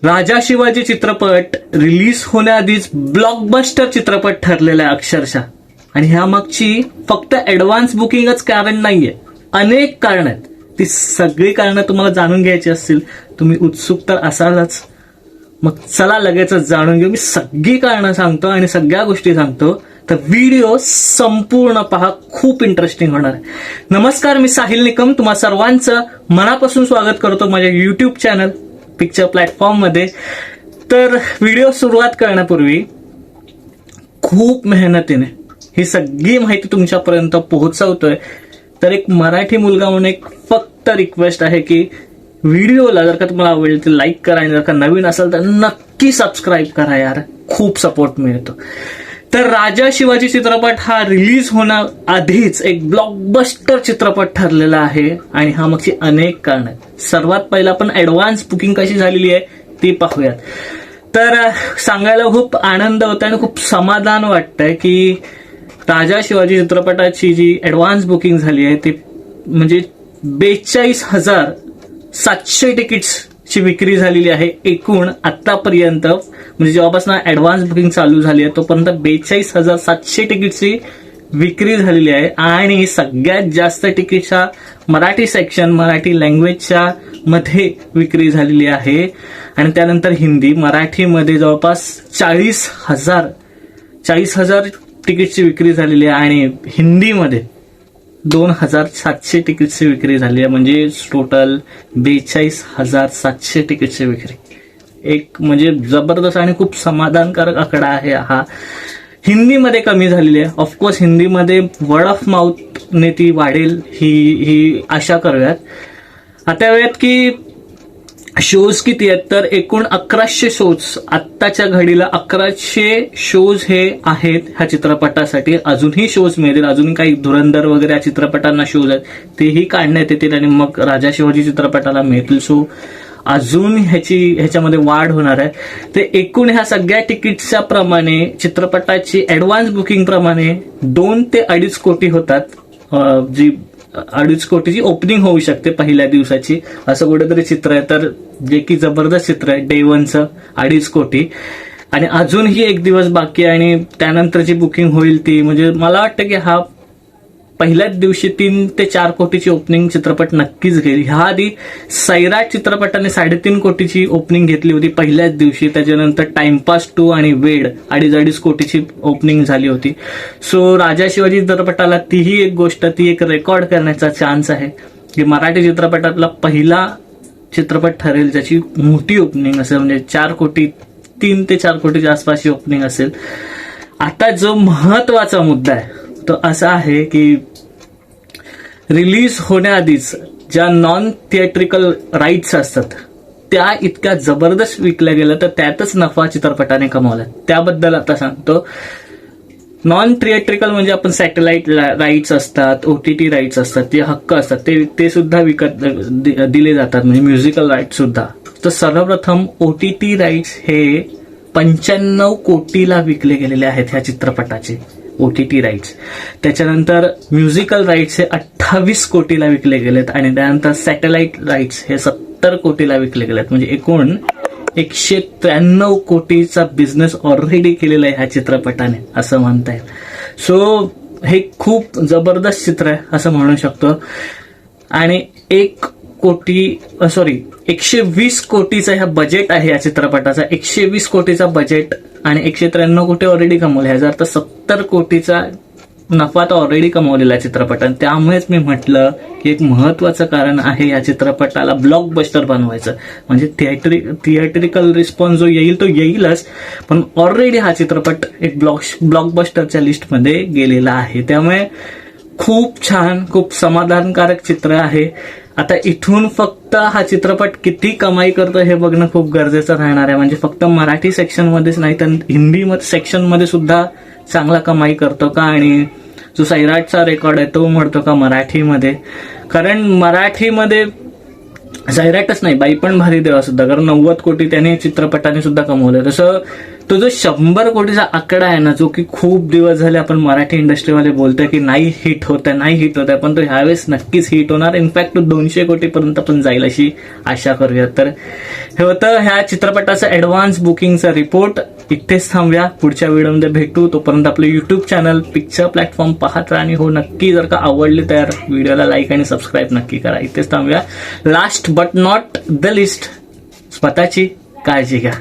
राजा शिवाजी चित्रपट रिलीज होण्याआधीच ब्लॉकबस्टर चित्रपट ठरलेला आहे अक्षरशः. आणि ह्या मागची फक्त ऍडव्हान्स बुकिंगच कारण नाहीये, अनेक कारण आहेत. ती सगळी कारणं तुम्हाला जाणून घ्यायची असतील, तुम्ही उत्सुक तर असालच. मग चला लगेचच जाणून घेऊ. मी सगळी कारणं सांगतो आणि सगळ्या गोष्टी सांगतो, तर व्हिडिओ संपूर्ण पहा, खूप इंटरेस्टिंग होणार आहे. नमस्कार, मी साहिल निकम तुम्हा सर्वांचं मनापासून स्वागत करतो माझ्या युट्यूब चॅनल पिक्चर प्लॅटफॉर्म मध्ये. तर व्हिडिओ सुरुवात करण्यापूर्वी खूप मेहनतीने ही सगळी माहिती तुमच्यापर्यंत पोहोचवतोय. तर एक मराठी मुलगा म्हणून एक फक्त रिक्वेस्ट आहे की व्हिडिओला जर का तुम्हाला आवडेल तर लाईक करा, आणि जर का नवीन असेल तर नक्की सबस्क्राईब करा यार, खूप सपोर्ट मिळतो. तर राजा शिवाजी चित्रपट हा रिलीज होण्याआधीच एक ब्लॉकबस्टर चित्रपट ठरलेला आहे आणि हा मागची अनेक कारण आहेत. सर्वात पहिला आपण ऍडव्हान्स बुकिंग कशी झालेली आहे ती पाहूयात. तर सांगायला खूप आनंद होता आणि खूप समाधान वाटतंय की राजा शिवाजी चित्रपटाची जी ऍडव्हान्स बुकिंग झाली आहे ती म्हणजे 42,700 तिकीट्सची विक्री झालेली आहे एकूण आतापर्यंत. म्हणजे जेव्हापासून ऍडव्हान्स बुकिंग चालू झाली आहे तोपर्यंत 42,700 तिकीटची विक्री झालेली आहे. आणि सगळ्यात जास्त तिकीटच्या मराठी सेक्शन, मराठी लँग्वेजच्या मध्ये विक्री झालेली आहे. आणि त्यानंतर हिंदी, मराठीमध्ये जवळपास 40,000 तिकीटची विक्री झालेली आहे आणि हिंदीमध्ये 2,700 तिकीटची विक्री झाली आहे. म्हणजे टोटल 42,700 तिकीटची विक्री. एक म्हणजे जबरदस्त आणि खूप समाधानकारक आकडा आहे हा. हिंदीमध्ये कमी झालेली आहे. ऑफकोर्स हिंदीमध्ये वर्ड ऑफ माउथने ती वाढेल ही आशा करूयात. आता वेळात की शोज किती आहेत, तर एकूण 1100 शोज आत्ताच्या घडीला 1100 शोज हे आहेत ह्या चित्रपटासाठी. अजूनही शोज मिळतील, अजून काही धुरंधर वगैरे या चित्रपटांना शोज आहेत तेही काढण्यात येतील आणि मग राजा शिवाजी चित्रपटाला मिळतील. सो अजून ह्याच्यामध्ये वाढ होणार आहे. ते एकूण ह्या सगळ्या तिकीट्सच्या प्रमाणे चित्रपटाची ऍडव्हान्स बुकिंग प्रमाणे 2 ते 2.5 कोटी होतात. जी 2.5 कोटीची ओपनिंग होऊ शकते पहिल्या दिवसाची, असं कुठेतरी चित्र आहे. तर जे की जबरदस्त चित्र आहे. डे 1चं 2.5 कोटी आणि अजूनही एक दिवस बाकी आहे आणि त्यानंतरची बुकिंग होईल ती म्हणजे मला वाटतं की हा पहिल्याच दिवशी 3 ते 4 कोटीची ओपनिंग चित्रपट नक्कीच घेईल. ह्या आधी सैराट चित्रपटाने 3.5 कोटीची ओपनिंग घेतली होती पहिल्याच दिवशी. त्याच्यानंतर टाइमपास 2 आणि वेड 2.5 कोटीची ओपनिंग झाली होती. सो राजा शिवाजी चित्रपटाला तीही एक गोष्ट, ती एक रेकॉर्ड करण्याचा चान्स आहे की मराठी चित्रपटातला पहिला चित्रपट ठरेल ज्याची मोठी ओपनिंग असेल, म्हणजे 4 कोटी, 3 ते 4 कोटीच्या आसपासची ओपनिंग असेल. आता जो महत्वाचा मुद्दा आहे तो असा आहे की रिलीज होण्याआधीच ज्या नॉन थिएट्रिकल राईट्स असतात त्या इतक्या जबरदस्त विकल्या गेल्या, तर त्यातच नफा चित्रपटाने कमावला. त्याबद्दल आता सांगतो. नॉन थिएट्रिकल म्हणजे आपण सॅटेलाइट राईट्स असतात, OTT राईट्स असतात, ते हक्क असतात, ते सुद्धा विकत दिले जातात, म्हणजे म्युझिकल राईट्स सुद्धा. तर सर्वप्रथम OTT राईट्स हे 95 कोटीला विकले गेलेले आहेत ह्या चित्रपटाचे OTT राईट्स. त्याच्यानंतर म्युझिकल राईट्स हे 28 कोटीला विकले गेलेत आणि त्यानंतर सॅटेलाइट राईट्स हे 70 कोटीला विकले गेलेत. म्हणजे एकूण 193 कोटीचा बिझनेस ऑलरेडी केलेला आहे ह्या चित्रपटाने, असं म्हणता येईल. सो हे खूप जबरदस्त चित्र आहे असं म्हणू शकतो. आणि 120 कोटीचा ह्या बजेट आहे या चित्रपटाचा. 120 कोटीचा बजेट आणि 193 कोटी ऑलरेडी कमवले. ह्याचा अर्थ 70 कोटीचा नफा तर ऑलरेडी कमवलेला चित्रपटाने. त्यामुळेच मी म्हटलं की एक महत्वाचं कारण आहे या चित्रपटाला ब्लॉकबस्टर बनवायचं. म्हणजे थिएट्रिकल रिस्पॉन्स जो येईल तो येईलच, पण ऑलरेडी हा चित्रपट एक ब्लॉकबस्टरच्या लिस्टमध्ये गेलेला आहे. त्यामुळे खूप छान, खूप समाधानकारक चित्र आहे. आता इथून फक्त हा चित्रपट किती कमाई करतो हे बघणं खूप गरजेचं राहणार आहे. म्हणजे फक्त मराठी सेक्शनमध्येच नाही तर हिंदी सेक्शनमध्ये सुद्धा चांगला कमाई करतो का, आणि जो सैराटचा रेकॉर्ड आहे तो मोडतो का मराठीमध्ये. कारण मराठीमध्ये सैराटच नाही, बाई पण भारी देवा सुद्धा, कारण 90 कोटी त्याने चित्रपटाने सुद्धा कमवले. तसं तो जो 100 कोटीचा आकडा आहे ना, जो की खूप दिवस झाले आपण मराठी इंडस्ट्रीवाले बोलतोय की नाही हिट होत आहे, पण तो ह्यावेळेस नक्कीच हिट होणार. इनफॅक्ट तो 200 कोटीपर्यंत पण जाईल अशी आशा करूया. तर हे होतं ह्या चित्रपटाचा ऍडव्हान्स बुकिंगचा रिपोर्ट. इथेच थांबूया, पुढच्या व्हिडिओमध्ये भेटू. तोपर्यंत आपलं युट्यूब चॅनल पिक्चर प्लॅटफॉर्म पाहत राहा आणि हो नक्की जर का आवडले तर व्हिडिओला लाईक आणि सबस्क्राईब नक्की करा. इथेच थांबूया. Last but not the list, स्वतःची काळजी घ्या.